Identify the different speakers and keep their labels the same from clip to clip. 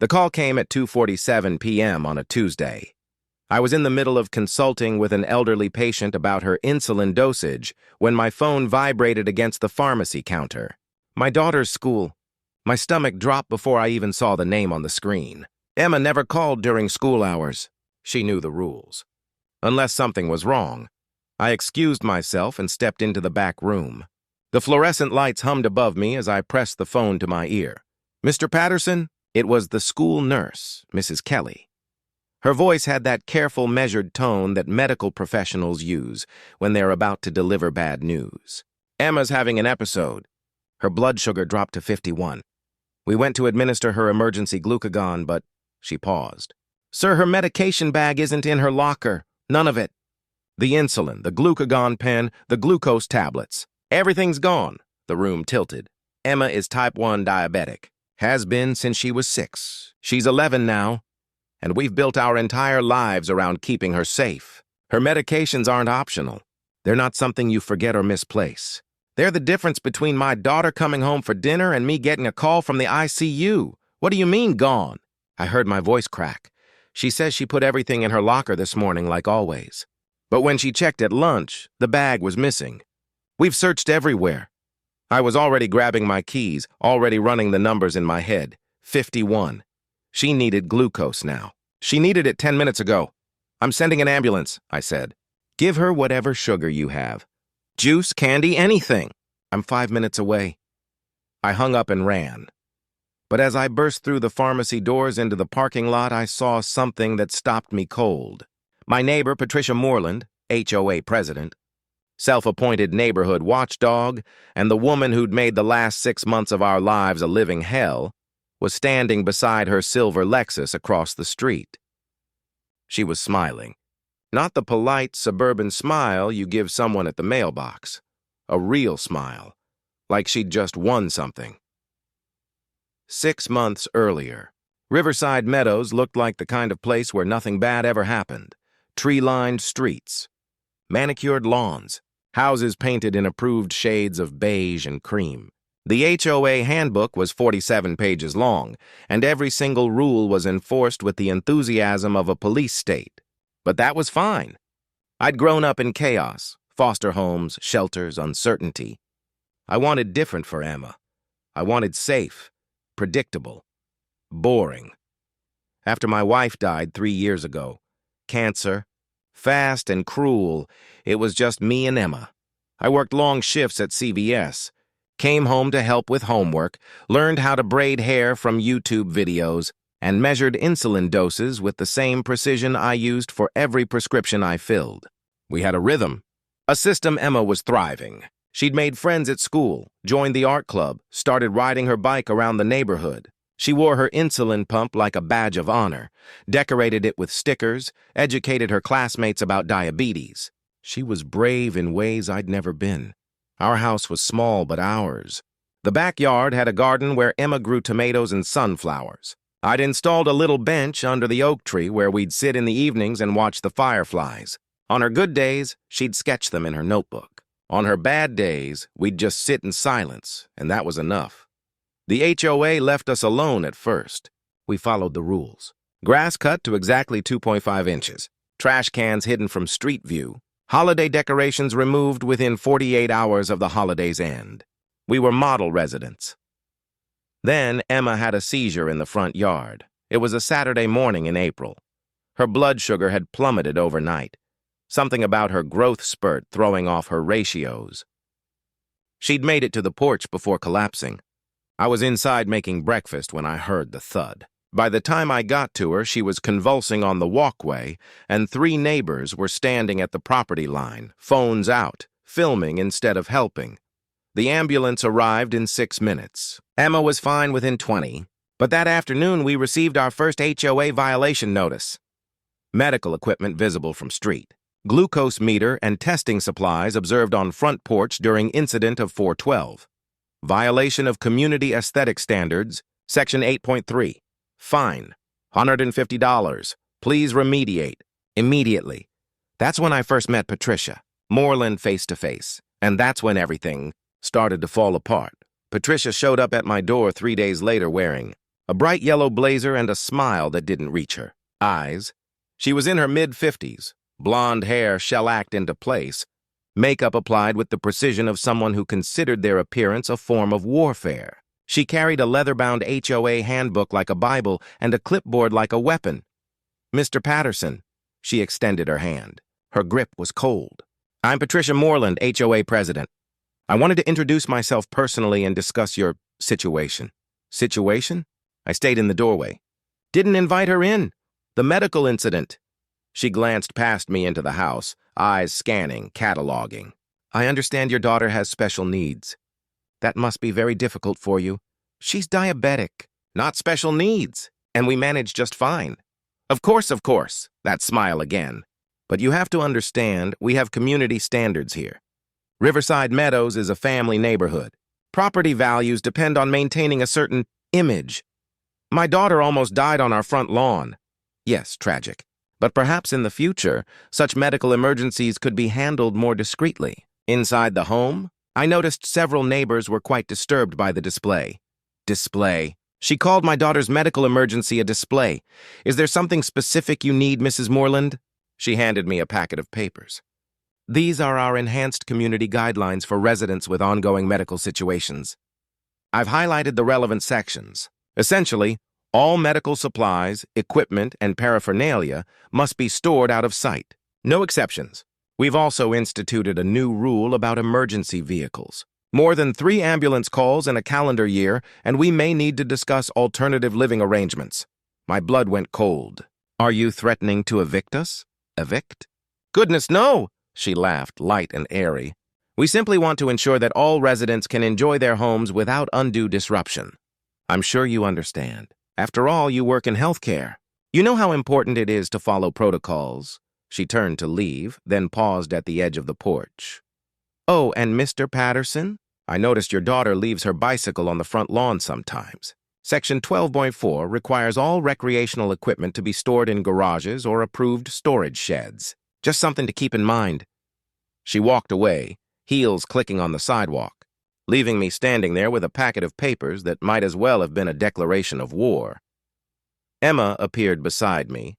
Speaker 1: The call came at 2:47 p.m. on a Tuesday. I was in the middle of consulting with an elderly patient about her insulin dosage when my phone vibrated against the pharmacy counter. My daughter's school. My stomach dropped before I even saw the name on the screen. Emma never called during school hours. She knew the rules. Unless something was wrong. I excused myself and stepped into the back room. The fluorescent lights hummed above me as I pressed the phone to my ear. "Mr. Patterson?" It was the school nurse, Mrs. Kelly. Her voice had that careful, measured tone that medical professionals use when they're about to deliver bad news. "Emma's having an episode. Her blood sugar dropped to 51. We went to administer her emergency glucagon, but..." She paused. "Sir, her medication bag isn't in her locker. None of it. The insulin, the glucagon pen, the glucose tablets. Everything's gone." The room tilted. "Emma is type 1 diabetic. Has been since she was 6. She's 11 now. And we've built our entire lives around keeping her safe. Her medications aren't optional. They're not something you forget or misplace. They're the difference between my daughter coming home for dinner and me getting a call from the ICU. What do you mean, gone?" I heard my voice crack. She says she put everything in her locker this morning like always. But when she checked at lunch, the bag was missing. We've searched everywhere. I was already grabbing my keys, already running the numbers in my head. 51. She needed glucose now. She needed it 10 minutes ago. "I'm sending an ambulance," I said. "Give her whatever sugar you have. Juice, candy, anything. I'm 5 minutes away." I hung up and ran. But as I burst through the pharmacy doors into the parking lot, I saw something that stopped me cold. My neighbor, Patricia Moreland, HOA president, self-appointed neighborhood watchdog, and the woman who'd made the last 6 months of our lives a living hell, was standing beside her silver Lexus across the street. She was smiling. Not the polite suburban smile you give someone at the mailbox. A real smile, like she'd just won something. 6 months earlier, Riverside Meadows looked like the kind of place where nothing bad ever happened. Tree-lined streets, manicured lawns, houses painted in approved shades of beige and cream. The HOA handbook was 47 pages long, and every single rule was enforced with the enthusiasm of a police state. But that was fine. I'd grown up in chaos, foster homes, shelters, uncertainty. I wanted different for Emma. I wanted safe, predictable, boring. After my wife died 3 years ago, cancer, fast and cruel, it was just me and Emma. I worked long shifts at CVS, came home to help with homework, learned how to braid hair from YouTube videos, and measured insulin doses with the same precision I used for every prescription I filled. We had a rhythm, a system. Emma was thriving. She'd made friends at school, joined the art club, started riding her bike around the neighborhood. She wore her insulin pump like a badge of honor, decorated it with stickers, educated her classmates about diabetes. She was brave in ways I'd never been. Our house was small but ours. The backyard had a garden where Emma grew tomatoes and sunflowers. I'd installed a little bench under the oak tree where we'd sit in the evenings and watch the fireflies. On her good days, she'd sketch them in her notebook. On her bad days, we'd just sit in silence, and that was enough. The HOA left us alone at first. We followed the rules. Grass cut to exactly 2.5 inches. Trash cans hidden from street view. Holiday decorations removed within 48 hours of the holiday's end. We were model residents. Then Emma had a seizure in the front yard. It was a Saturday morning in April. Her blood sugar had plummeted overnight. Something about her growth spurt throwing off her ratios. She'd made it to the porch before collapsing. I was inside making breakfast when I heard the thud. By the time I got to her, she was convulsing on the walkway, and 3 neighbors were standing at the property line, phones out, filming instead of helping. The ambulance arrived in 6 minutes. Emma was fine within 20, but that afternoon we received our first HOA violation notice. Medical equipment visible from street. Glucose meter and testing supplies observed on front porch during incident of 412. Violation of community aesthetic standards, Section 8.3. Fine, $150. Please remediate. Immediately. That's when I first met Patricia, Moreland face to face, and that's when everything started to fall apart. Patricia showed up at my door 3 days later wearing a bright yellow blazer and a smile that didn't reach her eyes. She was in her mid-50s, blonde hair shellacked into place, makeup applied with the precision of someone who considered their appearance a form of warfare. She carried a leather-bound HOA handbook like a Bible and a clipboard like a weapon. "Mr. Patterson," she extended her hand. Her grip was cold. "I'm Patricia Moreland, HOA president. I wanted to introduce myself personally and discuss your situation." "Situation?" I stayed in the doorway. "Didn't invite her in. The medical incident." She glanced past me into the house, eyes scanning, cataloging. "I understand your daughter has special needs. That must be very difficult for you." "She's diabetic, not special needs, and we manage just fine." Of course, that smile again. "But you have to understand, we have community standards here. Riverside Meadows is a family neighborhood. Property values depend on maintaining a certain image. My daughter almost died on our front lawn." Yes, tragic. But perhaps in the future, such medical emergencies could be handled more discreetly. Inside the home, I noticed several neighbors were quite disturbed by the display. Display. She called my daughter's medical emergency a display. "Is there something specific you need, Mrs. Moreland?" She handed me a packet of papers. "These are our enhanced community guidelines for residents with ongoing medical situations. I've highlighted the relevant sections. Essentially, all medical supplies, equipment, and paraphernalia must be stored out of sight. No exceptions. We've also instituted a new rule about emergency vehicles. More than 3 ambulance calls in a calendar year, and we may need to discuss alternative living arrangements." My blood went cold. "Are you threatening to evict us?" "Evict?" "Goodness, no!" She laughed, light and airy. "We simply want to ensure that all residents can enjoy their homes without undue disruption. I'm sure you understand. After all, you work in healthcare. You know how important it is to follow protocols." She turned to leave, then paused at the edge of the porch. "Oh, and Mr. Patterson? I noticed your daughter leaves her bicycle on the front lawn sometimes. Section 12.4 requires all recreational equipment to be stored in garages or approved storage sheds. Just something to keep in mind." She walked away, heels clicking on the sidewalk, leaving me standing there with a packet of papers that might as well have been a declaration of war. Emma appeared beside me,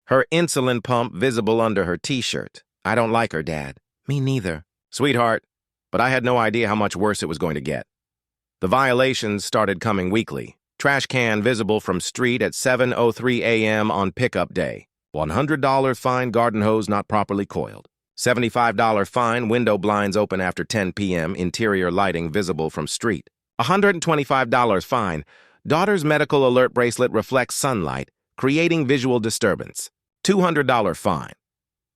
Speaker 1: her insulin pump visible under her t-shirt. "I don't like her, Dad." "Me neither." "Sweetheart, but I had no idea how much worse it was going to get." The violations started coming weekly. Trash can visible from street at 7:03 a.m. on pickup day. $100 fine garden hose not properly coiled. $75 fine window blinds open after 10 p.m. interior lighting visible from street. $125 fine daughter's medical alert bracelet reflects sunlight, creating visual disturbance. $200 fine.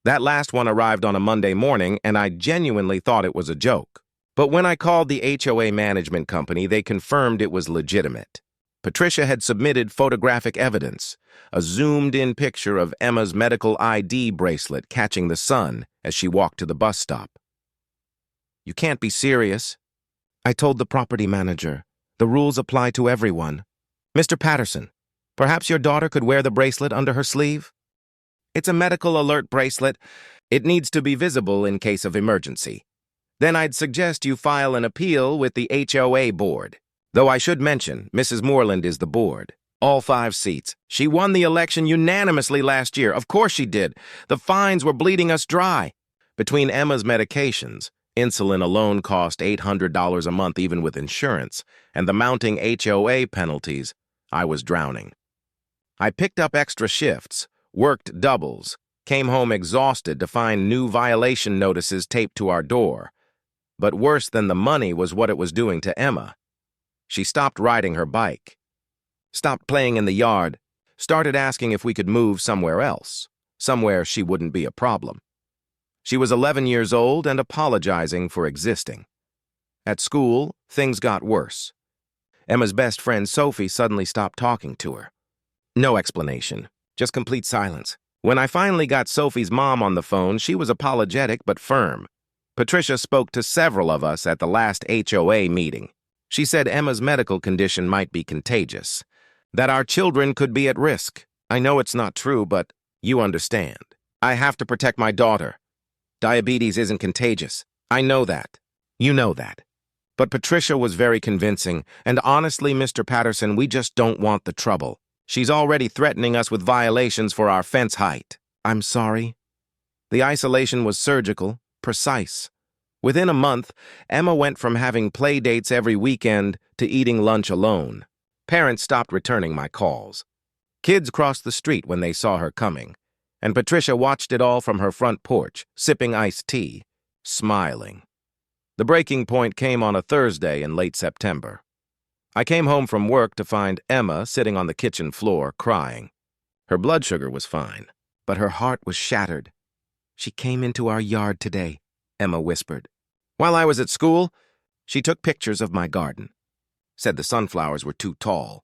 Speaker 1: That last one arrived on a Monday morning, and I genuinely thought it was a joke. But when I called the HOA management company, they confirmed it was legitimate. Patricia had submitted photographic evidence, a zoomed-in picture of Emma's medical ID bracelet catching the sun as she walked to the bus stop. "You can't be serious." I told the property manager. The rules apply to everyone. "Mr. Patterson, perhaps your daughter could wear the bracelet under her sleeve?" "It's a medical alert bracelet. It needs to be visible in case of emergency. Then I'd suggest you file an appeal with the HOA board. Though I should mention, Mrs. Moreland is the board. All 5 seats. She won the election unanimously last year. Of course she did. The fines were bleeding us dry. Between Emma's medications, insulin alone cost $800 a month even with insurance, and the mounting HOA penalties, I was drowning. I picked up extra shifts, worked doubles, came home exhausted to find new violation notices taped to our door. But worse than the money was what it was doing to Emma. She stopped riding her bike, stopped playing in the yard, started asking if we could move somewhere else, somewhere she wouldn't be a problem. She was 11 years old and apologizing for existing. At school, things got worse. Emma's best friend, Sophie, suddenly stopped talking to her. No explanation, just complete silence. When I finally got Sophie's mom on the phone, she was apologetic but firm. Patricia spoke to several of us at the last HOA meeting. She said Emma's medical condition might be contagious, that our children could be at risk. I know it's not true, but you understand. I have to protect my daughter. Diabetes isn't contagious. I know that. You know that. But Patricia was very convincing, and honestly, Mr. Patterson, we just don't want the trouble. She's already threatening us with violations for our fence height. I'm sorry. The isolation was surgical, precise. Within a month, Emma went from having play dates every weekend to eating lunch alone. Parents stopped returning my calls. Kids crossed the street when they saw her coming, and Patricia watched it all from her front porch, sipping iced tea, smiling. The breaking point came on a Thursday in late September. I came home from work to find Emma sitting on the kitchen floor, crying. Her blood sugar was fine, but her heart was shattered. "She came into our yard today," Emma whispered. "While I was at school, she took pictures of my garden. Said the sunflowers were too tall.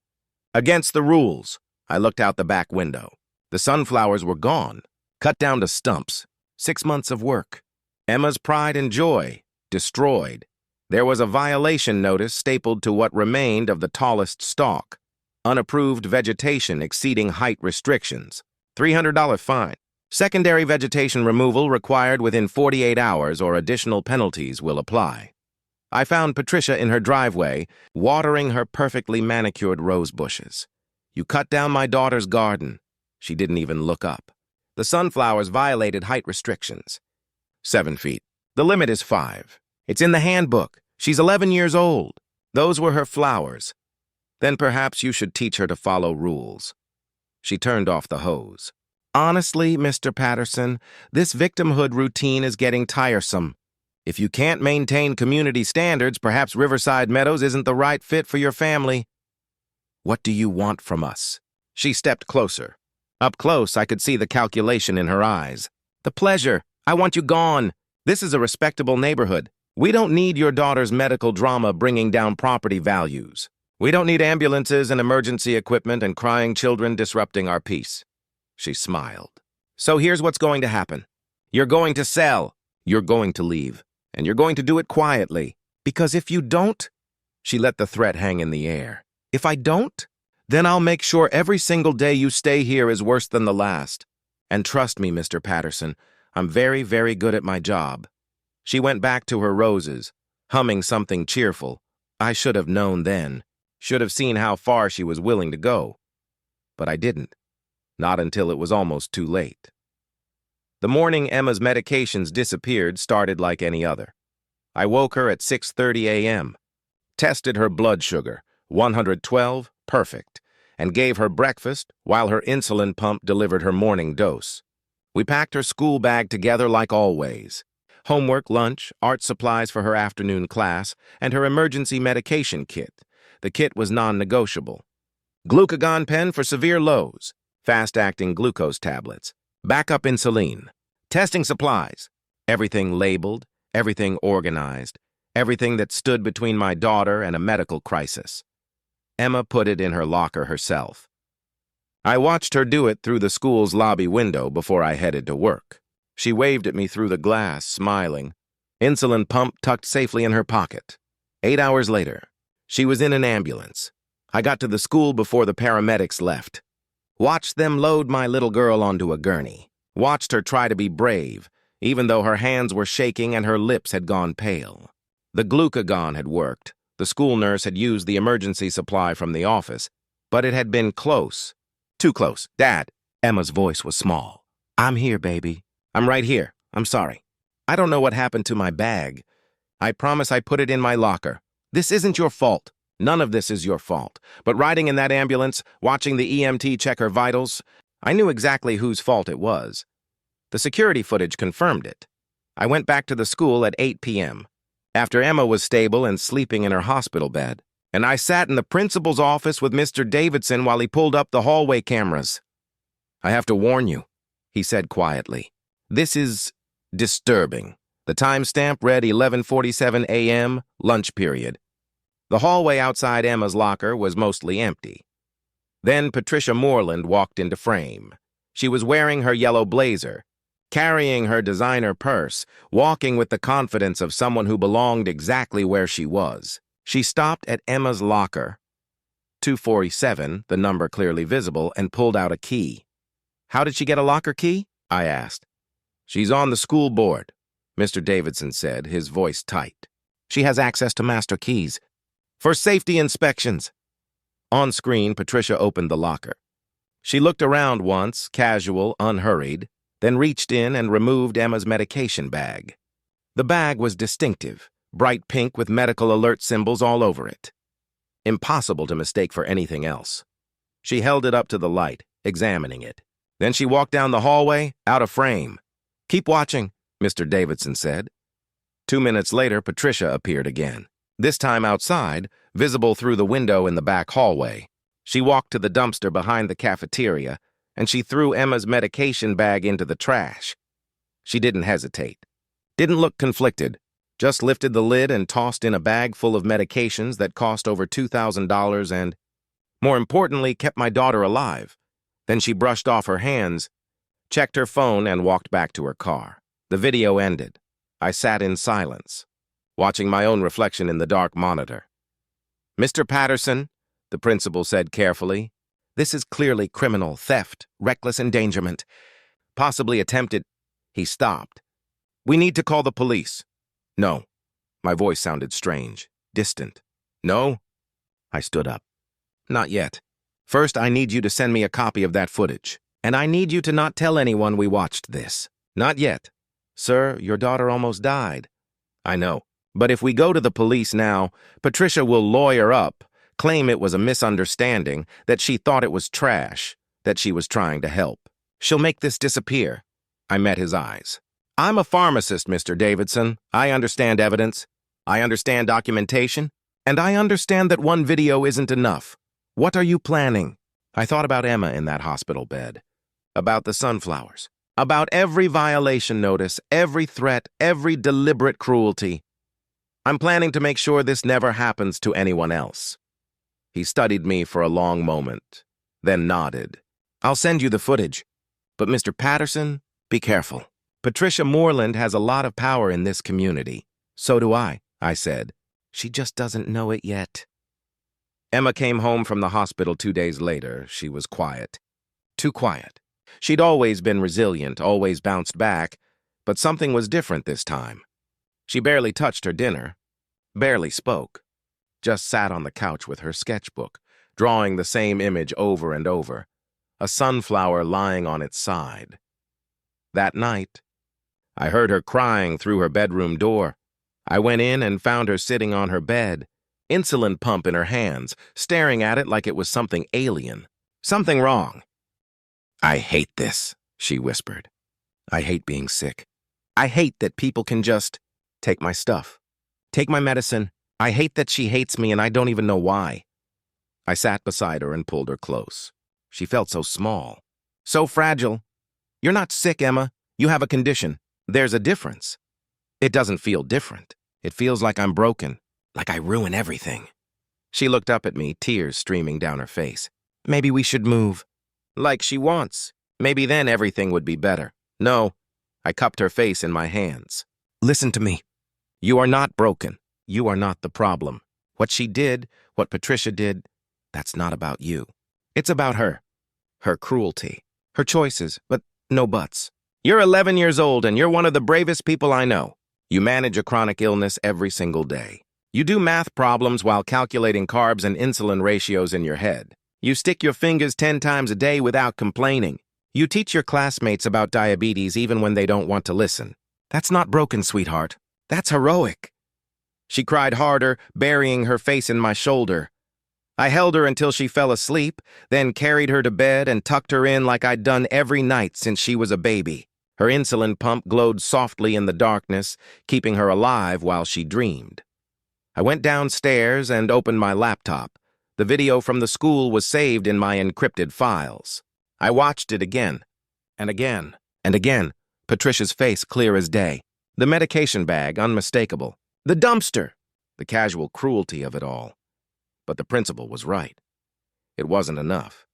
Speaker 1: Against the rules, I looked out the back window. The sunflowers were gone, cut down to stumps. 6 months of work. Emma's pride and joy destroyed. There was a violation notice stapled to what remained of the tallest stalk. Unapproved vegetation exceeding height restrictions. $300 fine. Secondary vegetation removal required within 48 hours or additional penalties will apply. I found Patricia in her driveway, watering her perfectly manicured rose bushes. "You cut down my daughter's garden." She didn't even look up. "The sunflowers violated height restrictions." 7 feet. "The limit is 5. It's in the handbook. She's 11 years old. Those were her flowers. Then perhaps you should teach her to follow rules." She turned off the hose. "Honestly, Mr. Patterson, this victimhood routine is getting tiresome. If you can't maintain community standards, perhaps Riverside Meadows isn't the right fit for your family. What do you want from us?" She stepped closer. Up close, I could see the calculation in her eyes. "The pleasure. I want you gone. This is a respectable neighborhood. We don't need your daughter's medical drama bringing down property values. We don't need ambulances and emergency equipment and crying children disrupting our peace." She smiled. "So here's what's going to happen. You're going to sell. You're going to leave. And you're going to do it quietly. Because if you don't," she let the threat hang in the air. "If I don't, then I'll make sure every single day you stay here is worse than the last. And trust me, Mr. Patterson, I'm very, very good at my job." She went back to her roses, humming something cheerful. I should have known then. Should have seen how far she was willing to go. But I didn't. Not until it was almost too late. The morning Emma's medications disappeared started like any other. I woke her at 6:30 a.m., tested her blood sugar, 112, perfect, and gave her breakfast while her insulin pump delivered her morning dose. We packed her school bag together like always. Homework, lunch, art supplies for her afternoon class, and her emergency medication kit. The kit was non-negotiable. Glucagon pen for severe lows, fast-acting glucose tablets, backup insulin, testing supplies, everything labeled, everything organized, everything that stood between my daughter and a medical crisis. Emma put it in her locker herself. I watched her do it through the school's lobby window before I headed to work. She waved at me through the glass, smiling. Insulin pump tucked safely in her pocket. 8 hours later, she was in an ambulance. I got to the school before the paramedics left. Watched them load my little girl onto a gurney. Watched her try to be brave, even though her hands were shaking and her lips had gone pale. The glucagon had worked. The school nurse had used the emergency supply from the office, but it had been close. Too close. "Dad." Emma's voice was small. "I'm here, baby. I'm right here. I'm sorry. I don't know what happened to my bag. I promise I put it in my locker. This isn't your fault. None of this is your fault. But riding in that ambulance, watching the EMT check her vitals, I knew exactly whose fault it was. The security footage confirmed it. I went back to the school at 8 p.m., after Emma was stable and sleeping in her hospital bed, and I sat in the principal's office with Mr. Davidson while he pulled up the hallway cameras. "I have to warn you," he said quietly. "This is disturbing." The timestamp read 11:47 a.m., lunch period. The hallway outside Emma's locker was mostly empty. Then Patricia Moreland walked into frame. She was wearing her yellow blazer, carrying her designer purse, walking with the confidence of someone who belonged exactly where she was. She stopped at Emma's locker, 247, the number clearly visible, and pulled out a key. "How did she get a locker key?" I asked. "She's on the school board," Mr. Davidson said, his voice tight. She has access to master keys. For safety inspections. On screen, Patricia opened the locker. She looked around once, casual, unhurried, then reached in and removed Emma's medication bag. The bag was distinctive, bright pink with medical alert symbols all over it. Impossible to mistake for anything else. She held it up to the light, examining it. Then she walked down the hallway, out of frame. "Keep watching," Mr. Davidson said. 2 minutes later, Patricia appeared again. This time outside, visible through the window in the back hallway. She walked to the dumpster behind the cafeteria, and she threw Emma's medication bag into the trash. She didn't hesitate. Didn't look conflicted. Just lifted the lid and tossed in a bag full of medications that cost over $2,000 and, more importantly, kept my daughter alive. Then she brushed off her hands, checked her phone, and walked back to her car. The video ended. I sat in silence, watching my own reflection in the dark monitor. "Mr. Patterson," the principal said carefully, "this is clearly criminal theft, reckless endangerment, possibly attempted—" He stopped. "We need to call the police." "No." My voice sounded strange, distant. "No?" I stood up. "Not yet. First, I need you to send me a copy of that footage. And I need you to not tell anyone we watched this. Not yet. Sir, your daughter almost died." "I know. But if we go to the police now, Patricia will lawyer up, claim it was a misunderstanding, that she thought it was trash, that she was trying to help. She'll make this disappear." I met his eyes. "I'm a pharmacist, Mr. Davidson. I understand evidence. I understand documentation. And I understand that one video isn't enough. What are you planning?" I thought about Emma in that hospital bed. About the sunflowers. About every violation notice, every threat, every deliberate cruelty. "I'm planning to make sure this never happens to anyone else." He studied me for a long moment, then nodded. "I'll send you the footage. But Mr. Patterson, be careful. Patricia Moreland has a lot of power in this community." "So do I said. "She just doesn't know it yet." Emma came home from the hospital 2 days later. She was quiet. Too quiet. She'd always been resilient, always bounced back, but something was different this time. She barely touched her dinner, barely spoke, just sat on the couch with her sketchbook, drawing the same image over and over, a sunflower lying on its side. That night, I heard her crying through her bedroom door. I went in and found her sitting on her bed, insulin pump in her hands, staring at it like it was something alien. Something wrong. "I hate this," she whispered. "I hate being sick. I hate that people can just take my stuff, take my medicine. I hate that she hates me and I don't even know why." I sat beside her and pulled her close. She felt so small, so fragile. "You're not sick, Emma. You have a condition. There's a difference." "It doesn't feel different. It feels like I'm broken, like I ruin everything." She looked up at me, tears streaming down her face. "Maybe we should move." Like she wants. Maybe then everything would be better. "No." I cupped her face in my hands. "Listen to me. You are not broken. You are not the problem. What she did, what Patricia did, that's not about you. It's about her. Her cruelty. Her choices, but no buts. You're 11 years old and you're one of the bravest people I know. You manage a chronic illness every single day. You do math problems while calculating carbs and insulin ratios in your head. You stick your fingers 10 times a day without complaining. You teach your classmates about diabetes even when they don't want to listen. That's not broken, sweetheart. That's heroic." She cried harder, burying her face in my shoulder. I held her until she fell asleep, then carried her to bed and tucked her in like I'd done every night since she was a baby. Her insulin pump glowed softly in the darkness, keeping her alive while she dreamed. I went downstairs and opened my laptop. The video from the school was saved in my encrypted files. I watched it again, and again, and again, Patricia's face clear as day. The medication bag, unmistakable. The dumpster, the casual cruelty of it all. But the principal was right. It wasn't enough.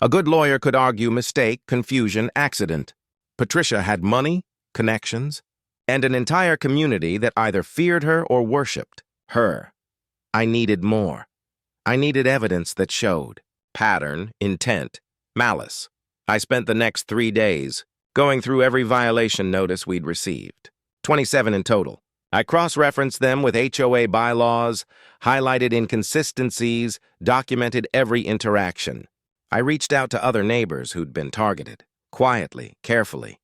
Speaker 1: A good lawyer could argue mistake, confusion, accident. Patricia had money, connections, and an entire community that either feared her or worshipped her. I needed more. I needed evidence that showed pattern, intent, malice. I spent the next 3 days going through every violation notice we'd received. 27 in total. I cross-referenced them with HOA bylaws, highlighted inconsistencies, documented every interaction. I reached out to other neighbors who'd been targeted, quietly, carefully.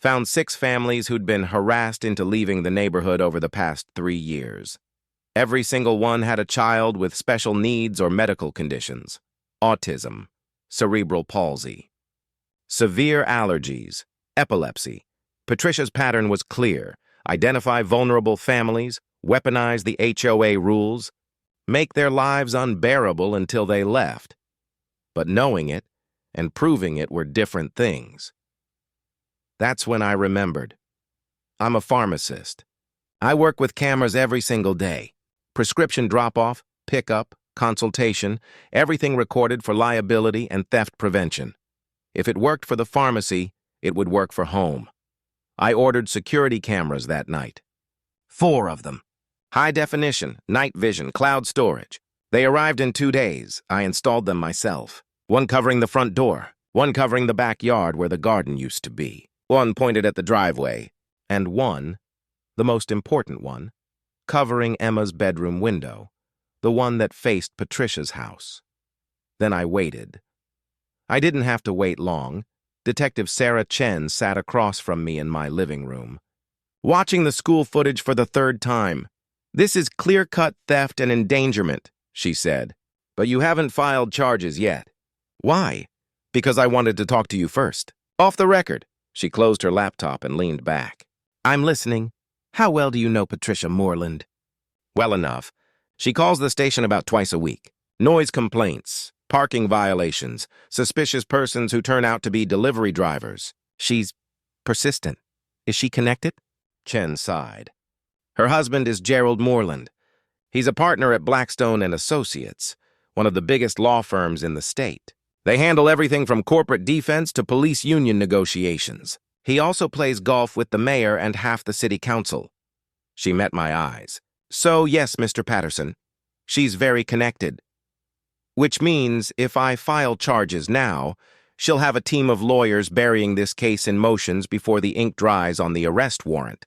Speaker 1: Found 6 families who'd been harassed into leaving the neighborhood over the past 3 years. Every single one had a child with special needs or medical conditions: autism, cerebral palsy, severe allergies, epilepsy. Patricia's pattern was clear: identify vulnerable families, weaponize the HOA rules, make their lives unbearable until they left. But knowing it and proving it were different things. That's when I remembered. I'm a pharmacist. I work with cameras every single day. Prescription drop-off, pickup, consultation, everything recorded for liability and theft prevention. If it worked for the pharmacy, it would work for home. I ordered security cameras that night. 4 of them. High definition, night vision, cloud storage. They arrived in 2 days. I installed them myself. One covering the front door, one covering the backyard where the garden used to be. One pointed at the driveway, and one, the most important one, covering Emma's bedroom window, the one that faced Patricia's house. Then I waited. I didn't have to wait long. Detective Sarah Chen sat across from me in my living room, watching the school footage for the 3rd time. "This is clear-cut theft and endangerment," she said. "But you haven't filed charges yet." "Why?" "Because I wanted to talk to you first. Off the record." She closed her laptop and leaned back. "I'm listening. How well do you know Patricia Moreland?" "Well enough. She calls the station about twice a week. Noise complaints, parking violations, suspicious persons who turn out to be delivery drivers. She's persistent. Is she connected?" Chen sighed. "Her husband is Gerald Moreland. He's a partner at Blackstone and Associates, one of the biggest law firms in the state. They handle everything from corporate defense to police union negotiations. He also plays golf with the mayor and half the city council." She met my eyes. "So, yes, Mr. Patterson, she's very connected. Which means if I file charges now, she'll have a team of lawyers burying this case in motions before the ink dries on the arrest warrant.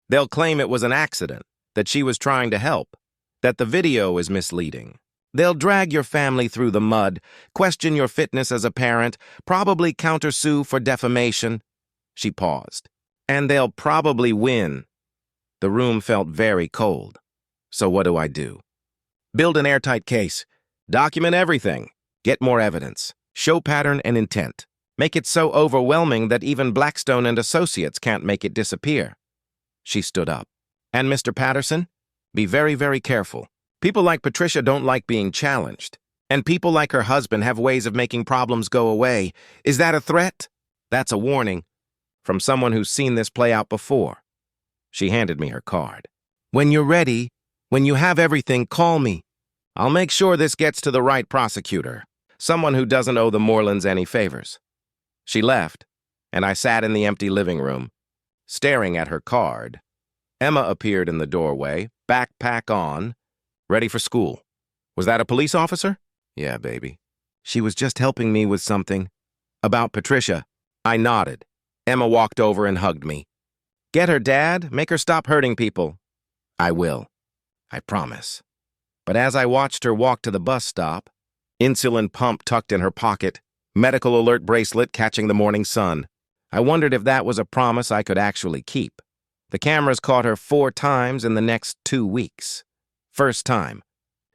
Speaker 1: They'll claim it was an accident, that she was trying to help, that the video is misleading. They'll drag your family through the mud, question your fitness as a parent, probably countersue for defamation." She paused. "And they'll probably win." The room felt very cold. So what do I do? Build an airtight case. Document everything. Get more evidence. Show pattern and intent. Make it so overwhelming that even Blackstone and Associates can't make it disappear. She stood up. "And Mr. Patterson, be very, very careful. People like Patricia don't like being challenged. And people like her husband have ways of making problems go away. Is that a threat?" "That's a warning. From someone who's seen this play out before." She handed me her card. "When you're ready, when you have everything, call me. I'll make sure this gets to the right prosecutor, someone who doesn't owe the Morelands any favors." She left, and I sat in the empty living room, staring at her card. Emma appeared in the doorway, backpack on, ready for school. "Was that a police officer?" "Yeah, baby. She was just helping me with something." "About Patricia." I nodded. Emma walked over and hugged me. "Get her, Dad. Make her stop hurting people." "I will. I promise." But as I watched her walk to the bus stop, insulin pump tucked in her pocket, medical alert bracelet catching the morning sun, I wondered if that was a promise I could actually keep. The cameras caught her 4 times in the next 2 weeks. First time,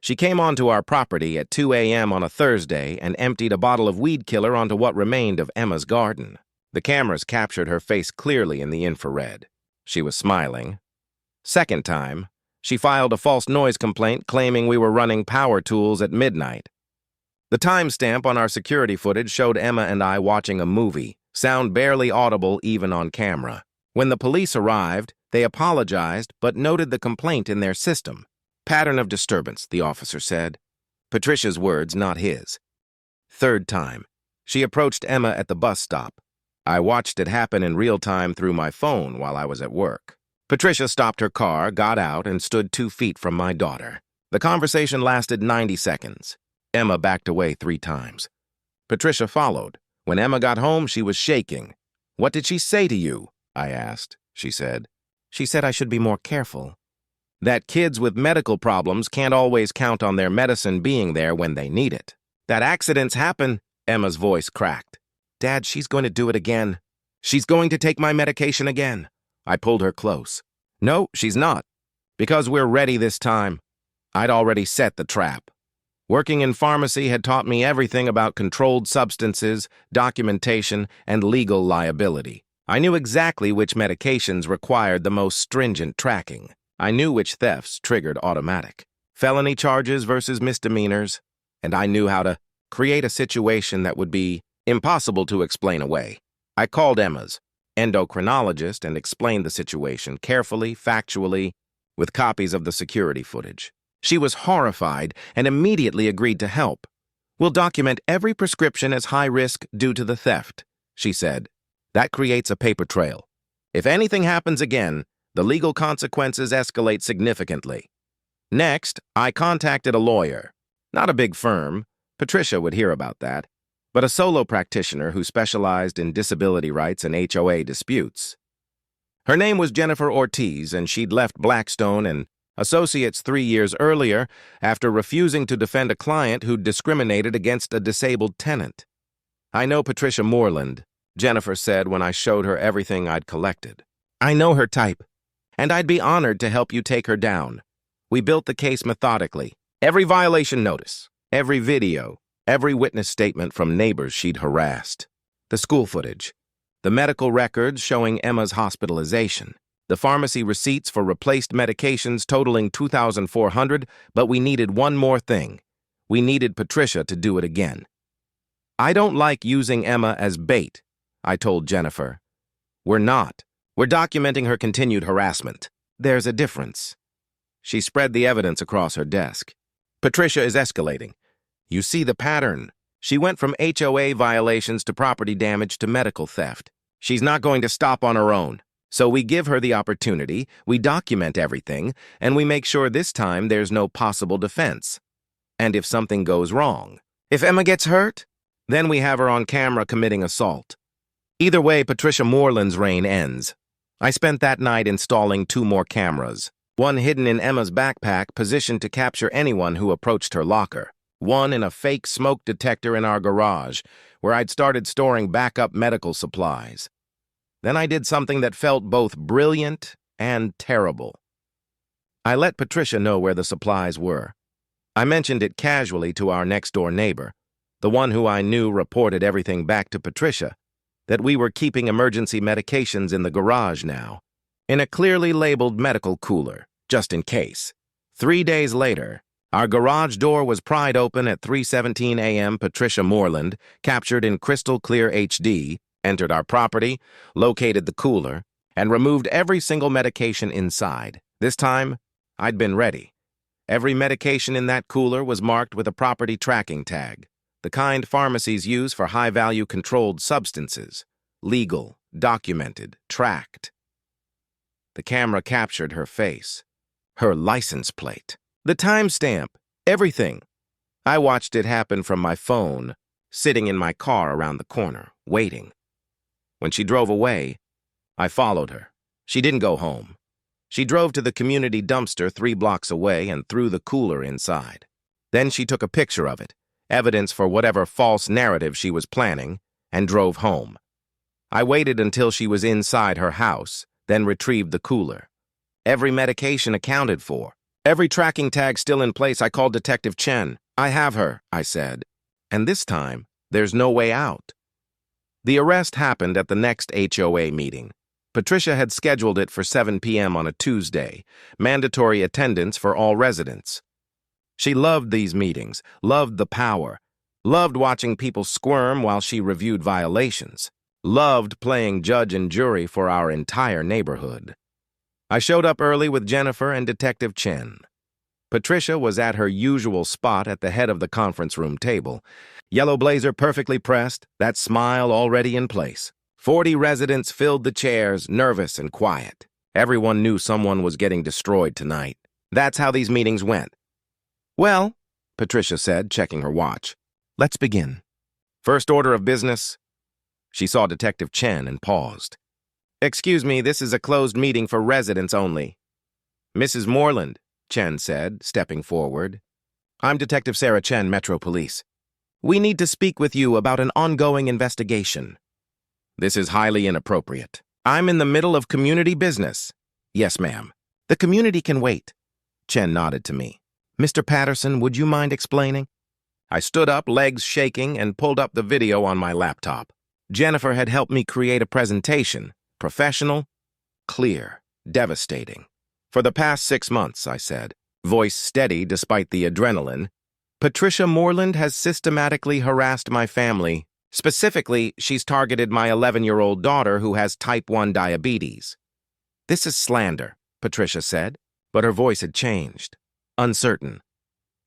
Speaker 1: she came onto our property at 2 a.m. on a Thursday and emptied a bottle of weed killer onto what remained of Emma's garden. The cameras captured her face clearly in the infrared. She was smiling. Second time, she filed a false noise complaint claiming we were running power tools at midnight. The timestamp on our security footage showed Emma and I watching a movie, sound barely audible even on camera. When the police arrived, they apologized but noted the complaint in their system. "Pattern of disturbance," the officer said. Patricia's words, not his. Third time, she approached Emma at the bus stop. I watched it happen in real time through my phone while I was at work. Patricia stopped her car, got out, and stood 2 feet from my daughter. The conversation lasted 90 seconds. Emma backed away 3 times. Patricia followed. When Emma got home, she was shaking. "What did she say to you?" I asked. She said, She said I should be more careful. That kids with medical problems can't always count on their medicine being there when they need it. That accidents happen, Emma's voice cracked. Dad, she's going to do it again. She's going to take my medication again. I pulled her close. No, she's not. Because we're ready this time. I'd already set the trap. Working in pharmacy had taught me everything about controlled substances, documentation, and legal liability. I knew exactly which medications required the most stringent tracking. I knew which thefts triggered automatic, felony charges versus misdemeanors, and I knew how to create a situation that would be impossible to explain away. I called Emma's endocrinologist and explained the situation carefully, factually, with copies of the security footage. She was horrified and immediately agreed to help. We'll document every prescription as high risk due to the theft, she said. That creates a paper trail. If anything happens again, the legal consequences escalate significantly. Next, I contacted a lawyer. Not a big firm. Patricia would hear about that. But a solo practitioner who specialized in disability rights and HOA disputes. Her name was Jennifer Ortiz, and she'd left Blackstone and Associates 3 years earlier after refusing to defend a client who'd discriminated against a disabled tenant. I know Patricia Moreland, Jennifer said when I showed her everything I'd collected. I know her type, and I'd be honored to help you take her down. We built the case methodically. Every violation notice, every video, every witness statement from neighbors she'd harassed. The school footage, the medical records showing Emma's hospitalization, the pharmacy receipts for replaced medications totaling $2,400, but we needed one more thing. We needed Patricia to do it again. I don't like using Emma as bait, I told Jennifer. We're not. We're documenting her continued harassment. There's a difference. She spread the evidence across her desk. Patricia is escalating. You see the pattern. She went from HOA violations to property damage to medical theft. She's not going to stop on her own. So we give her the opportunity, we document everything, and we make sure this time there's no possible defense. And if something goes wrong, if Emma gets hurt, then we have her on camera committing assault. Either way, Patricia Moreland's reign ends. I spent that night installing 2 more cameras, one hidden in Emma's backpack positioned to capture anyone who approached her locker, one in a fake smoke detector in our garage, where I'd started storing backup medical supplies. Then I did something that felt both brilliant and terrible. I let Patricia know where the supplies were. I mentioned it casually to our next-door neighbor, the one who I knew reported everything back to Patricia, that we were keeping emergency medications in the garage now, in a clearly labeled medical cooler, just in case. 3 days later, our garage door was pried open at 3:17 a.m. Patricia Moreland, captured in crystal clear HD, entered our property, located the cooler, and removed every single medication inside. This time, I'd been ready. Every medication in that cooler was marked with a property tracking tag, the kind pharmacies use for high-value controlled substances. Legal, documented, tracked. The camera captured her face, her license plate, the timestamp, everything. I watched it happen from my phone, sitting in my car around the corner, waiting. When she drove away, I followed her. She didn't go home. She drove to the community dumpster 3 blocks away and threw the cooler inside. Then she took a picture of it, evidence for whatever false narrative she was planning, and drove home. I waited until she was inside her house, then retrieved the cooler. Every medication accounted for. Every tracking tag still in place. I called Detective Chen. I have her, I said. And this time, there's no way out. The arrest happened at the next HOA meeting. Patricia had scheduled it for 7 p.m. on a Tuesday, mandatory attendance for all residents. She loved these meetings, loved the power, loved watching people squirm while she reviewed violations, loved playing judge and jury for our entire neighborhood. I showed up early with Jennifer and Detective Chen. Patricia was at her usual spot at the head of the conference room table. Yellow blazer perfectly pressed, that smile already in place. 40 residents filled the chairs, nervous and quiet. Everyone knew someone was getting destroyed tonight. That's how these meetings went. Well, Patricia said, checking her watch. Let's begin. First order of business. She saw Detective Chen and paused. Excuse me, this is a closed meeting for residents only. Mrs. Moreland, Chen said, stepping forward. I'm Detective Sarah Chen, Metro Police. We need to speak with you about an ongoing investigation. This is highly inappropriate. I'm in the middle of community business. Yes, ma'am. The community can wait. Chen nodded to me. Mr. Patterson, would you mind explaining? I stood up, legs shaking, and pulled up the video on my laptop. Jennifer had helped me create a presentation. Professional, clear, devastating. For the past 6 months, I said, voice steady despite the adrenaline, Patricia Moreland has systematically harassed my family. Specifically, she's targeted my 11-year-old daughter who has type 1 diabetes. This is slander, Patricia said, but her voice had changed. Uncertain.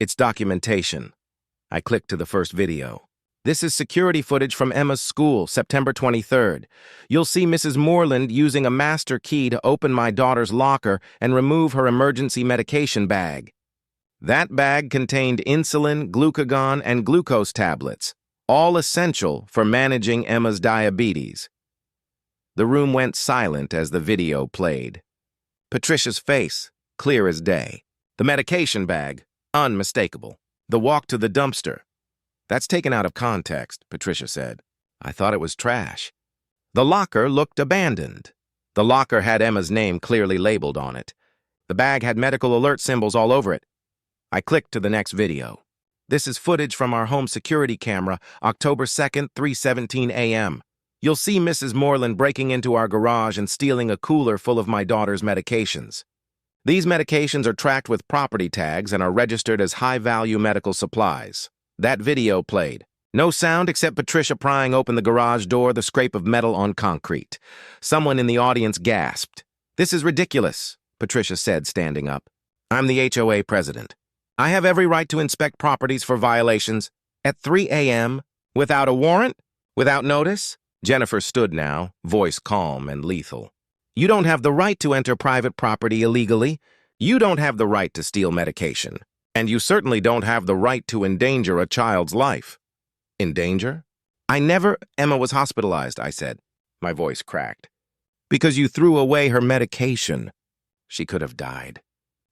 Speaker 1: It's documentation. I clicked to the first video. This is security footage from Emma's school, September 23rd. You'll see Mrs. Moreland using a master key to open my daughter's locker and remove her emergency medication bag. That bag contained insulin, glucagon, and glucose tablets, all essential for managing Emma's diabetes. The room went silent as the video played. Patricia's face, clear as day. The medication bag, unmistakable. The walk to the dumpster. That's taken out of context, Patricia said. I thought it was trash. The locker looked abandoned. The locker had Emma's name clearly labeled on it. The bag had medical alert symbols all over it. I clicked to the next video. This is footage from our home security camera, October 2nd, 3:17 a.m. You'll see Mrs. Moreland breaking into our garage and stealing a cooler full of my daughter's medications. These medications are tracked with property tags and are registered as high-value medical supplies. That video played. No sound except Patricia prying open the garage door, the scrape of metal on concrete. Someone in the audience gasped. This is ridiculous, Patricia said, standing up. I'm the HOA president. I have every right to inspect properties for violations. At 3 a.m., without a warrant? Without notice? Jennifer stood now, voice calm and lethal. You don't have the right to enter private property illegally. You don't have the right to steal medication. And you certainly don't have the right to endanger a child's life. Endanger? Emma was hospitalized, I said. My voice cracked. Because you threw away her medication. She could have died.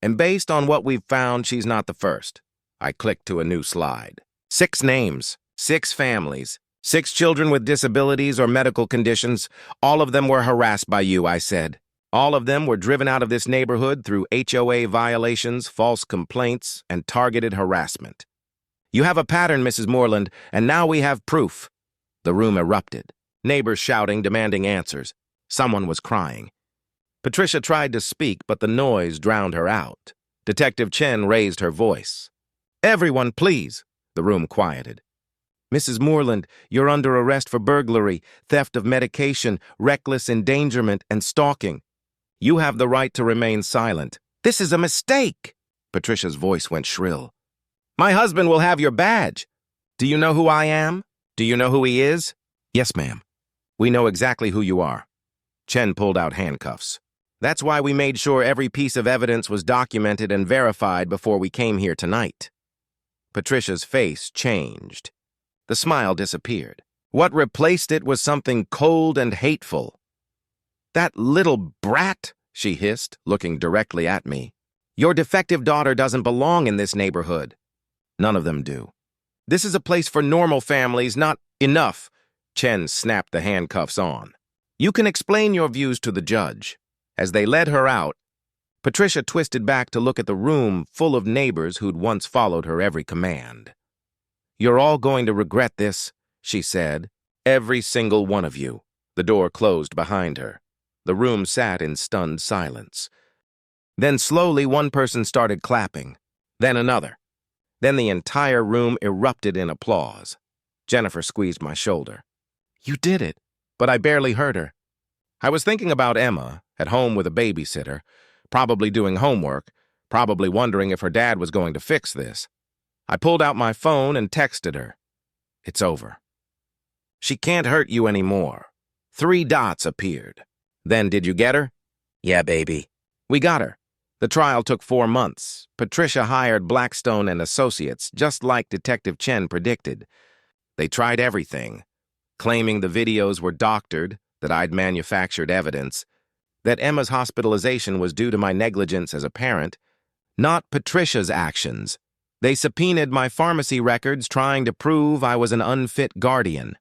Speaker 1: And based on what we've found, she's not the first. I clicked to a new slide. 6 names, 6 families, 6 children with disabilities or medical conditions. All of them were harassed by you, I said. All of them were driven out of this neighborhood through HOA violations, false complaints, and targeted harassment. You have a pattern, Mrs. Moreland, and now we have proof. The room erupted. Neighbors shouting, demanding answers. Someone was crying. Patricia tried to speak, but the noise drowned her out. Detective Chen raised her voice. Everyone, please. The room quieted. Mrs. Moreland, you're under arrest for burglary, theft of medication, reckless endangerment, and stalking. You have the right to remain silent. This is a mistake. Patricia's voice went shrill. My husband will have your badge. Do you know who I am? Do you know who he is? Yes, ma'am. We know exactly who you are. Chen pulled out handcuffs. That's why we made sure every piece of evidence was documented and verified before we came here tonight. Patricia's face changed. The smile disappeared. What replaced it was something cold and hateful. That little brat, she hissed, looking directly at me. Your defective daughter doesn't belong in this neighborhood. None of them do. This is a place for normal families, not enough. Chen snapped the handcuffs on. You can explain your views to the judge. As they led her out, Patricia twisted back to look at the room full of neighbors who'd once followed her every command. You're all going to regret this, she said. Every single one of you. The door closed behind her. The room sat in stunned silence. Then slowly one person started clapping, then another. Then the entire room erupted in applause. Jennifer squeezed my shoulder. You did it, but I barely heard her. I was thinking about Emma, at home with a babysitter, probably doing homework, probably wondering if her dad was going to fix this. I pulled out my phone and texted her. It's over. She can't hurt you anymore. 3 dots appeared. Then, did you get her? Yeah, baby. We got her. The trial took 4 months. Patricia hired Blackstone and Associates, just like Detective Chen predicted. They tried everything, claiming the videos were doctored, that I'd manufactured evidence, that Emma's hospitalization was due to my negligence as a parent, not Patricia's actions. They subpoenaed my pharmacy records trying to prove I was an unfit guardian.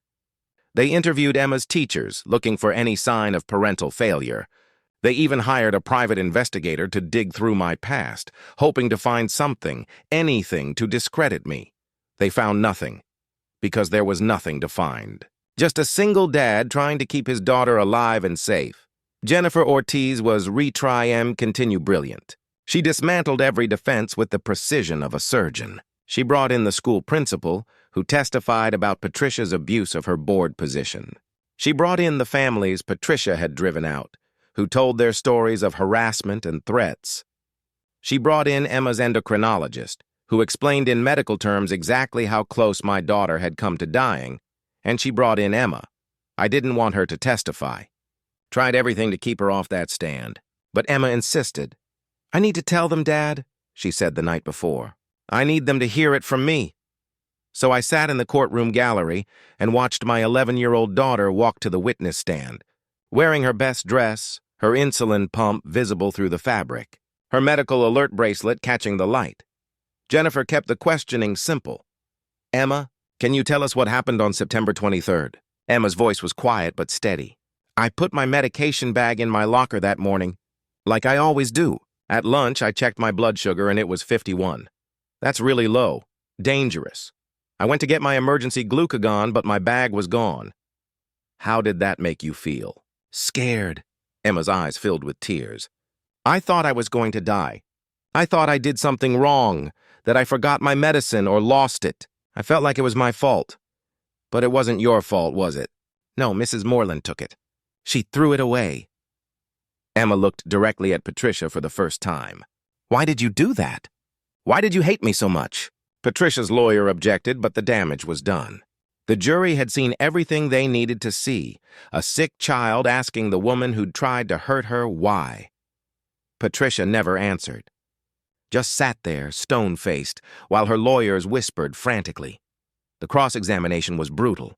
Speaker 1: They interviewed Emma's teachers, looking for any sign of parental failure. They even hired a private investigator to dig through my past, hoping to find something, anything to discredit me. They found nothing, because there was nothing to find. Just a single dad trying to keep his daughter alive and safe. Jennifer Ortiz was retry M continue brilliant. She dismantled every defense with the precision of a surgeon. She brought in the school principal, who testified about Patricia's abuse of her board position. She brought in the families Patricia had driven out, who told their stories of harassment and threats. She brought in Emma's endocrinologist, who explained in medical terms exactly how close my daughter had come to dying, and she brought in Emma. I didn't want her to testify. Tried everything to keep her off that stand, but Emma insisted. "I need to tell them, Dad," she said the night before. "I need them to hear it from me." So I sat in the courtroom gallery and watched my 11-year-old daughter walk to the witness stand, wearing her best dress, her insulin pump visible through the fabric, her medical alert bracelet catching the light. Jennifer kept the questioning simple. "Emma, can you tell us what happened on September 23rd? Emma's voice was quiet but steady. "I put my medication bag in my locker that morning, like I always do. At lunch, I checked my blood sugar and it was 51. That's really low. Dangerous. I went to get my emergency glucagon, but my bag was gone." "How did that make you feel?" "Scared." Emma's eyes filled with tears. "I thought I was going to die. I thought I did something wrong, that I forgot my medicine or lost it. I felt like it was my fault." "But it wasn't your fault, was it?" "No, Mrs. Moreland took it. She threw it away." Emma looked directly at Patricia for the first time. "Why did you do that? Why did you hate me so much?" Patricia's lawyer objected, but the damage was done. The jury had seen everything they needed to see, a sick child asking the woman who'd tried to hurt her why. Patricia never answered. Just sat there, stone-faced, while her lawyers whispered frantically. The cross-examination was brutal.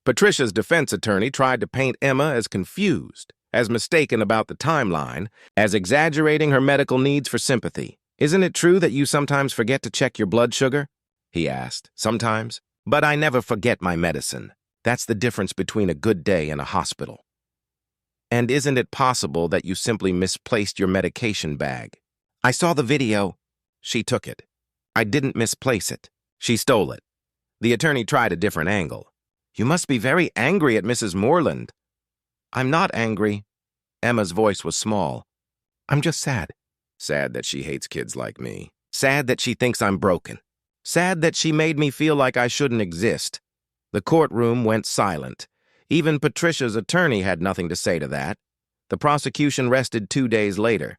Speaker 1: Patricia's defense attorney tried to paint Emma as confused, as mistaken about the timeline, as exaggerating her medical needs for sympathy. "Isn't it true that you sometimes forget to check your blood sugar?" he asked. "Sometimes. But I never forget my medicine. That's the difference between a good day and a hospital." "And isn't it possible that you simply misplaced your medication bag?" "I saw the video." "She took it." "I didn't misplace it. She stole it." The attorney tried a different angle. "You must be very angry at Mrs. Moreland." "I'm not angry." Emma's voice was small. "I'm just sad. Sad that she hates kids like me. Sad that she thinks I'm broken. Sad that she made me feel like I shouldn't exist." The courtroom went silent. Even Patricia's attorney had nothing to say to that. The prosecution rested 2 days later.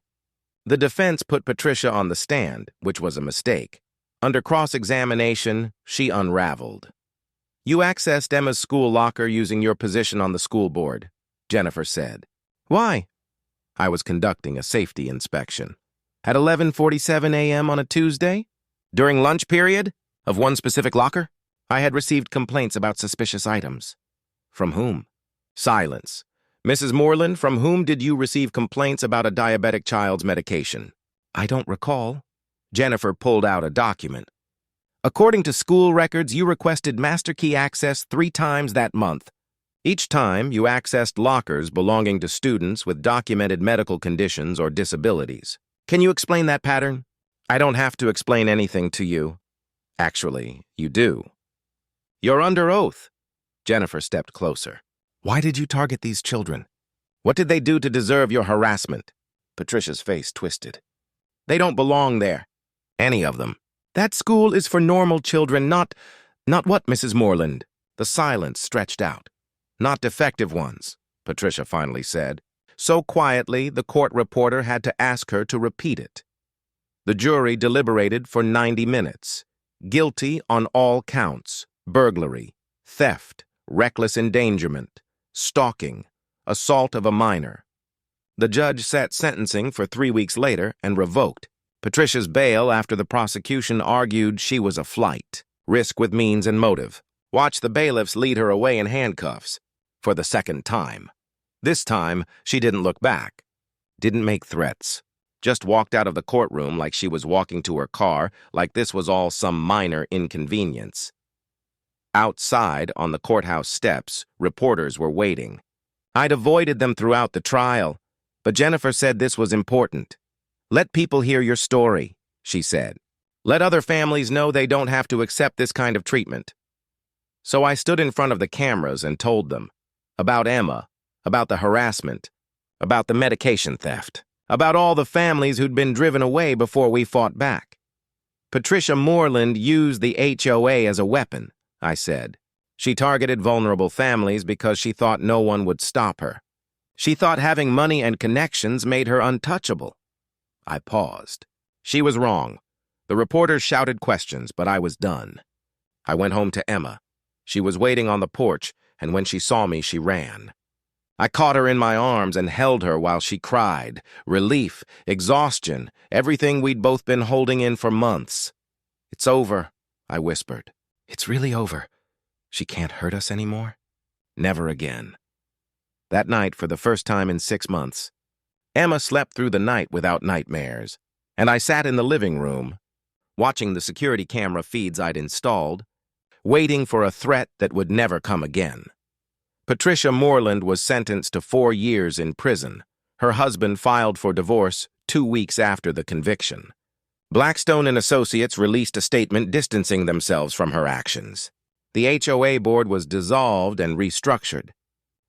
Speaker 1: The defense put Patricia on the stand, which was a mistake. Under cross-examination, she unraveled. "You accessed Emma's school locker using your position on the school board," Jennifer said. "Why?" "I was conducting a safety inspection." "At 11:47 a.m. on a Tuesday? During lunch period? Of one specific locker?" "I had received complaints about suspicious items." "From whom?" Silence. "Mrs. Moreland, from whom did you receive complaints about a diabetic child's medication?" "I don't recall." Jennifer pulled out a document. "According to school records, you requested master key access 3 times that month. Each time, you accessed lockers belonging to students with documented medical conditions or disabilities. Can you explain that pattern?" "I don't have to explain anything to you." "Actually, you do." "You're under oath." Jennifer stepped closer. "Why did you target these children? What did they do to deserve your harassment?" Patricia's face twisted. "They don't belong there. Any of them. That school is for normal children, not what, Mrs. Moreland?" The silence stretched out. "Not defective ones," Patricia finally said. So quietly, the court reporter had to ask her to repeat it. The jury deliberated for 90 minutes. Guilty on all counts: burglary, theft, reckless endangerment, stalking, assault of a minor. The judge set sentencing for 3 weeks later and revoked Patricia's bail after the prosecution argued she was a flight, risk with means and motive. Watch the bailiffs lead her away in handcuffs for the second time. This time, she didn't look back, didn't make threats, just walked out of the courtroom like she was walking to her car, like this was all some minor inconvenience. Outside, on the courthouse steps, reporters were waiting. I'd avoided them throughout the trial, but Jennifer said this was important. Let people hear your story, she said. Let other families know they don't have to accept this kind of treatment. So I stood in front of the cameras and told them about Emma, about the harassment, about the medication theft, about all the families who'd been driven away before we fought back. Patricia Moreland used the HOA as a weapon, I said. She targeted vulnerable families because she thought no one would stop her. She thought having money and connections made her untouchable. I paused. She was wrong. The reporters shouted questions, but I was done. I went home to Emma. She was waiting on the porch, and when she saw me, she ran. I caught her in my arms and held her while she cried. Relief, exhaustion, everything we'd both been holding in for months. It's over, I whispered. It's really over. She can't hurt us anymore? Never again. That night, for the first time in 6 months, Emma slept through the night without nightmares, and I sat in the living room, watching the security camera feeds I'd installed, waiting for a threat that would never come again. Patricia Moreland was sentenced to 4 years in prison. Her husband filed for divorce 2 weeks after the conviction. Blackstone and Associates released a statement distancing themselves from her actions. The HOA board was dissolved and restructured,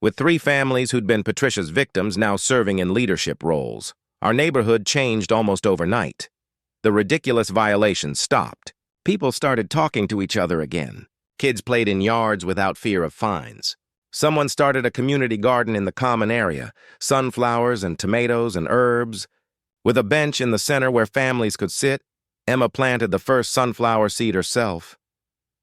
Speaker 1: with 3 families who'd been Patricia's victims now serving in leadership roles. Our neighborhood changed almost overnight. The ridiculous violations stopped. People started talking to each other again. Kids played in yards without fear of fines. Someone started a community garden in the common area, sunflowers and tomatoes and herbs. With a bench in the center where families could sit, Emma planted the first sunflower seed herself.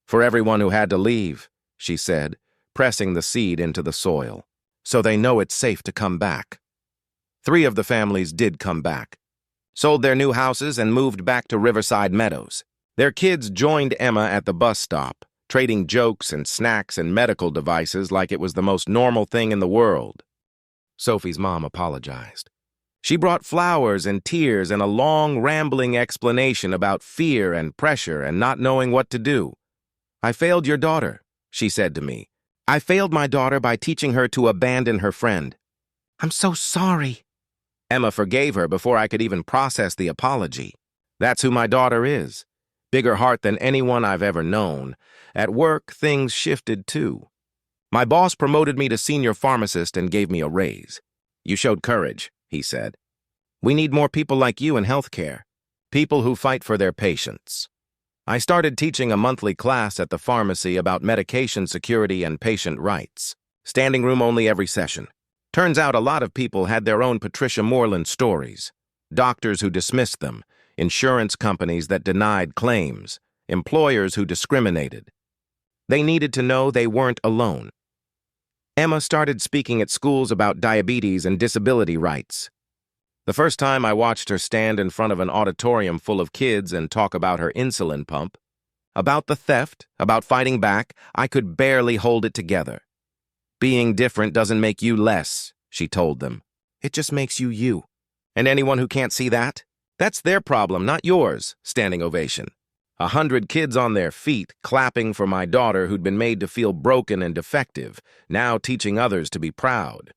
Speaker 1: For everyone who had to leave, she said, pressing the seed into the soil, so they know it's safe to come back. 3 of the families did come back, sold their new houses and moved back to Riverside Meadows. Their kids joined Emma at the bus stop, trading jokes and snacks and medical devices like it was the most normal thing in the world. Sophie's mom apologized. She brought flowers and tears and a long, rambling explanation about fear and pressure and not knowing what to do. I failed your daughter, she said to me. I failed my daughter by teaching her to abandon her friend. I'm so sorry. Emma forgave her before I could even process the apology. That's who my daughter is. Bigger heart than anyone I've ever known. At work, things shifted too. My boss promoted me to senior pharmacist and gave me a raise. You showed courage, he said. We need more people like you in healthcare. People who fight for their patients. I started teaching a monthly class at the pharmacy about medication security and patient rights. Standing room only every session. Turns out a lot of people had their own Patricia Moreland stories. Doctors who dismissed them, insurance companies that denied claims, employers who discriminated. They needed to know they weren't alone. Emma started speaking at schools about diabetes and disability rights. The first time I watched her stand in front of an auditorium full of kids and talk about her insulin pump, about the theft, about fighting back, I could barely hold it together. Being different doesn't make you less, she told them. It just makes you you. And anyone who can't see that? That's their problem, not yours. Standing ovation. 100 kids on their feet, clapping for my daughter who'd been made to feel broken and defective, now teaching others to be proud.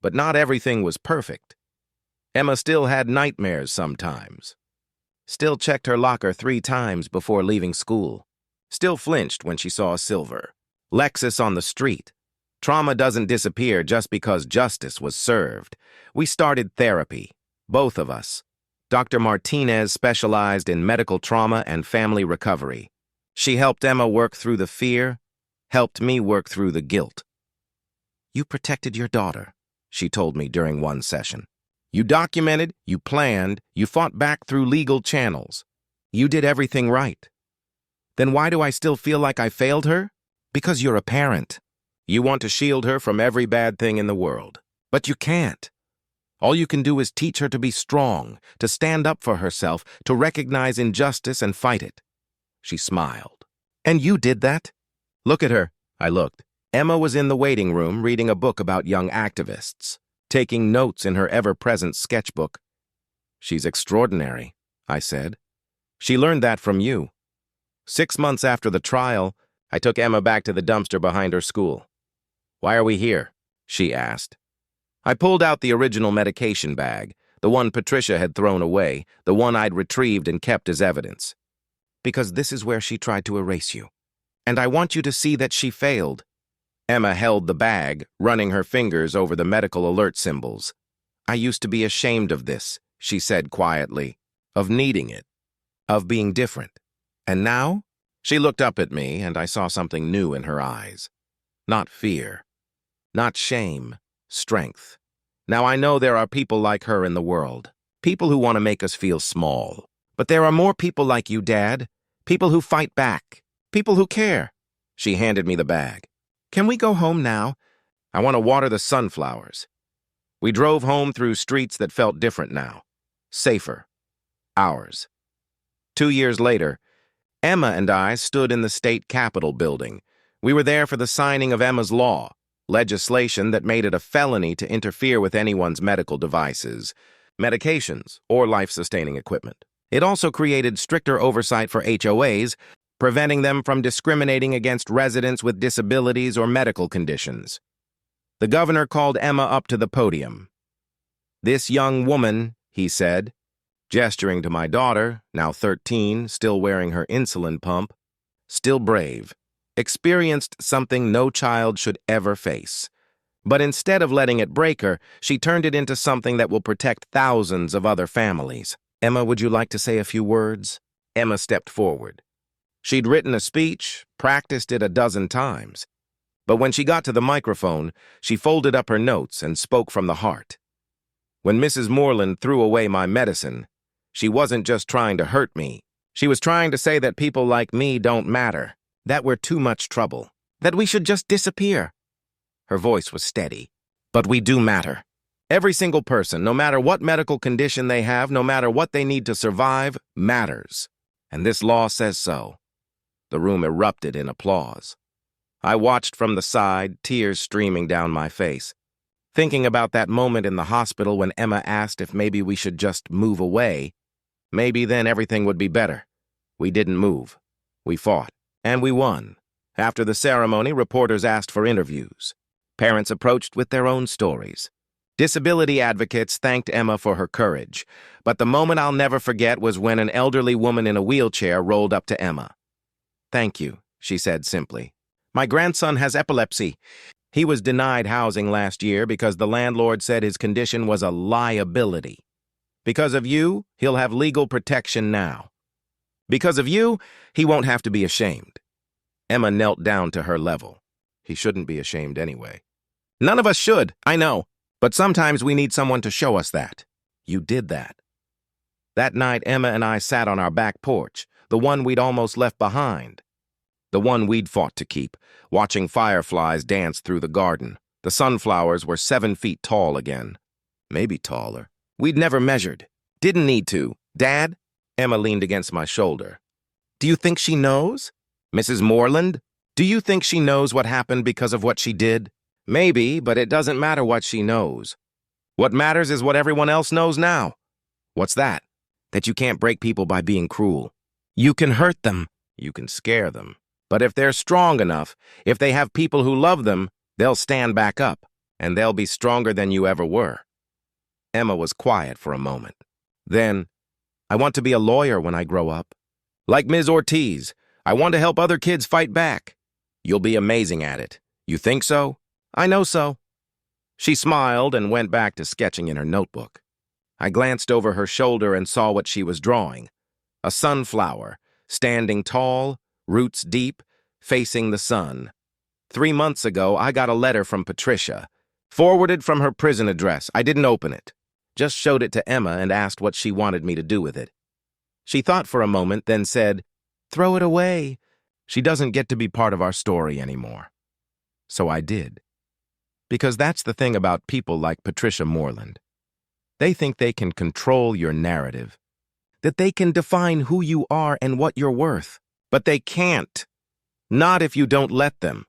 Speaker 1: But not everything was perfect. Emma still had nightmares sometimes. Still checked her locker 3 times before leaving school. Still flinched when she saw a silver Lexus on the street. Trauma doesn't disappear just because justice was served. We started therapy, both of us. Dr. Martinez specialized in medical trauma and family recovery. She helped Emma work through the fear, helped me work through the guilt. You protected your daughter, she told me during one session. You documented, you planned, you fought back through legal channels. You did everything right. Then why do I still feel like I failed her? Because you're a parent. You want to shield her from every bad thing in the world. But you can't. All you can do is teach her to be strong, to stand up for herself, to recognize injustice and fight it. She smiled. And you did that? Look at her. I looked. Emma was in the waiting room reading a book about young activists, taking notes in her ever-present sketchbook. "She's extraordinary," I said. "She learned that from you." 6 months after the trial, I took Emma back to the dumpster behind her school. "Why are we here?" she asked. I pulled out the original medication bag, the one Patricia had thrown away, the one I'd retrieved and kept as evidence. "Because this is where she tried to erase you. And I want you to see that she failed." Emma held the bag, running her fingers over the medical alert symbols. "I used to be ashamed of this," she said quietly, "of needing it, of being different. And now?" She looked up at me, and I saw something new in her eyes. Not fear, not shame, strength. Now I know there are people like her in the world, people who want to make us feel small. But there are more people like you, Dad, people who fight back, people who care. She handed me the bag. "Can we go home now? I want to water the sunflowers." We drove home through streets that felt different now, safer, ours. 2 years later, Emma and I stood in the state capitol building. We were there for the signing of Emma's law, legislation that made it a felony to interfere with anyone's medical devices, medications, or life-sustaining equipment. It also created stricter oversight for HOAs, preventing them from discriminating against residents with disabilities or medical conditions. The governor called Emma up to the podium. "This young woman," he said, gesturing to my daughter, now 13, still wearing her insulin pump, still brave, experienced something no child should ever face. But instead of letting it break her, she turned it into something that will protect thousands of other families. "Emma, would you like to say a few words?" Emma stepped forward. She'd written a speech, practiced it a dozen times. But when she got to the microphone, she folded up her notes and spoke from the heart. "When Mrs. Moreland threw away my medicine, she wasn't just trying to hurt me. She was trying to say that people like me don't matter, that we're too much trouble, that we should just disappear." Her voice was steady. "But we do matter. Every single person, no matter what medical condition they have, no matter what they need to survive, matters. And this law says so." The room erupted in applause. I watched from the side, tears streaming down my face, thinking about that moment in the hospital when Emma asked if maybe we should just move away. Maybe then everything would be better. We didn't move. We fought. And we won. After the ceremony, reporters asked for interviews. Parents approached with their own stories. Disability advocates thanked Emma for her courage. But the moment I'll never forget was when an elderly woman in a wheelchair rolled up to Emma. "Thank you," she said simply. "My grandson has epilepsy. He was denied housing last year because the landlord said his condition was a liability. Because of you, he'll have legal protection now. Because of you, he won't have to be ashamed." Emma knelt down to her level. "He shouldn't be ashamed anyway." "None of us should, I know. But sometimes we need someone to show us that. You did that." That night, Emma and I sat on our back porch, the one we'd almost left behind. The one we'd fought to keep, watching fireflies dance through the garden. The sunflowers were 7 feet tall again. Maybe taller. We'd never measured. Didn't need to. "Dad?" Emma leaned against my shoulder. "Do you think she knows? Mrs. Moreland? Do you think she knows what happened because of what she did? Maybe, but it doesn't matter what she knows. What matters is what everyone else knows now." "What's that?" "That you can't break people by being cruel. You can hurt them. You can scare them. But if they're strong enough, if they have people who love them, they'll stand back up, and they'll be stronger than you ever were." Emma was quiet for a moment. Then, "I want to be a lawyer when I grow up. Like Ms. Ortiz, I want to help other kids fight back." "You'll be amazing at it. You think so?" "I know so." She smiled and went back to sketching in her notebook. I glanced over her shoulder and saw what she was drawing. A sunflower, standing tall, roots deep, facing the sun. 3 months ago, I got a letter from Patricia, forwarded from her prison address. I didn't open it, just showed it to Emma and asked what she wanted me to do with it. She thought for a moment, then said, "Throw it away. She doesn't get to be part of our story anymore." So I did. Because that's the thing about people like Patricia Moreland. They think they can control your narrative, that they can define who you are and what you're worth. But they can't. Not if you don't let them.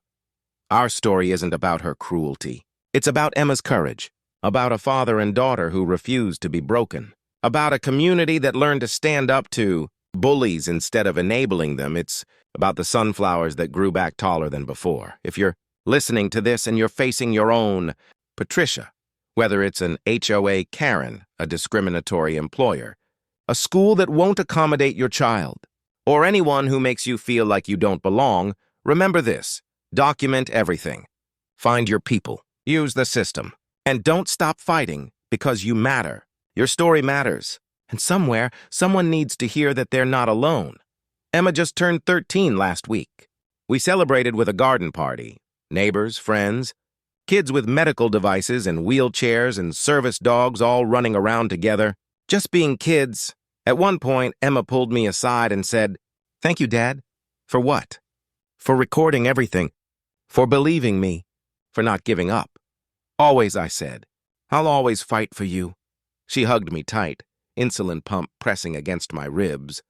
Speaker 1: Our story isn't about her cruelty. It's about Emma's courage, about a father and daughter who refused to be broken, about a community that learned to stand up to bullies instead of enabling them. It's about the sunflowers that grew back taller than before. If you're listening to this and you're facing your own Patricia, whether it's an HOA Karen, a discriminatory employer, a school that won't accommodate your child, or anyone who makes you feel like you don't belong, remember this: document everything. Find your people. Use the system. And don't stop fighting, because you matter. Your story matters. And somewhere, someone needs to hear that they're not alone. Emma just turned 13 last week. We celebrated with a garden party. Neighbors, friends, kids with medical devices and wheelchairs and service dogs all running around together, just being kids. At one point, Emma pulled me aside and said, "Thank you, Dad." For what? For recording everything. For believing me. For not giving up. "Always," I said. "I'll always fight for you." She hugged me tight, insulin pump pressing against my ribs,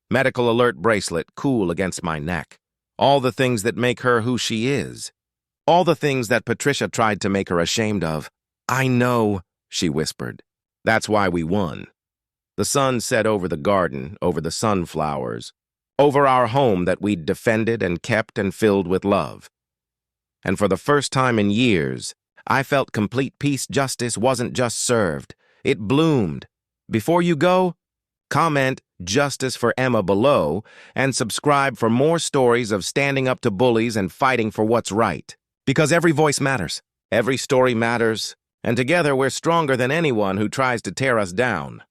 Speaker 1: medical alert bracelet cool against my neck. All the things that make her who she is. All the things that Patricia tried to make her ashamed of. "I know," she whispered. "That's why we won." The sun set over the garden, over the sunflowers, over our home that we'd defended and kept and filled with love. And for the first time in years, I felt complete peace. Justice wasn't just served. It bloomed. Before you go, comment "Justice for Emma" below and subscribe for more stories of standing up to bullies and fighting for what's right. Because every voice matters. Every story matters. And together we're stronger than anyone who tries to tear us down.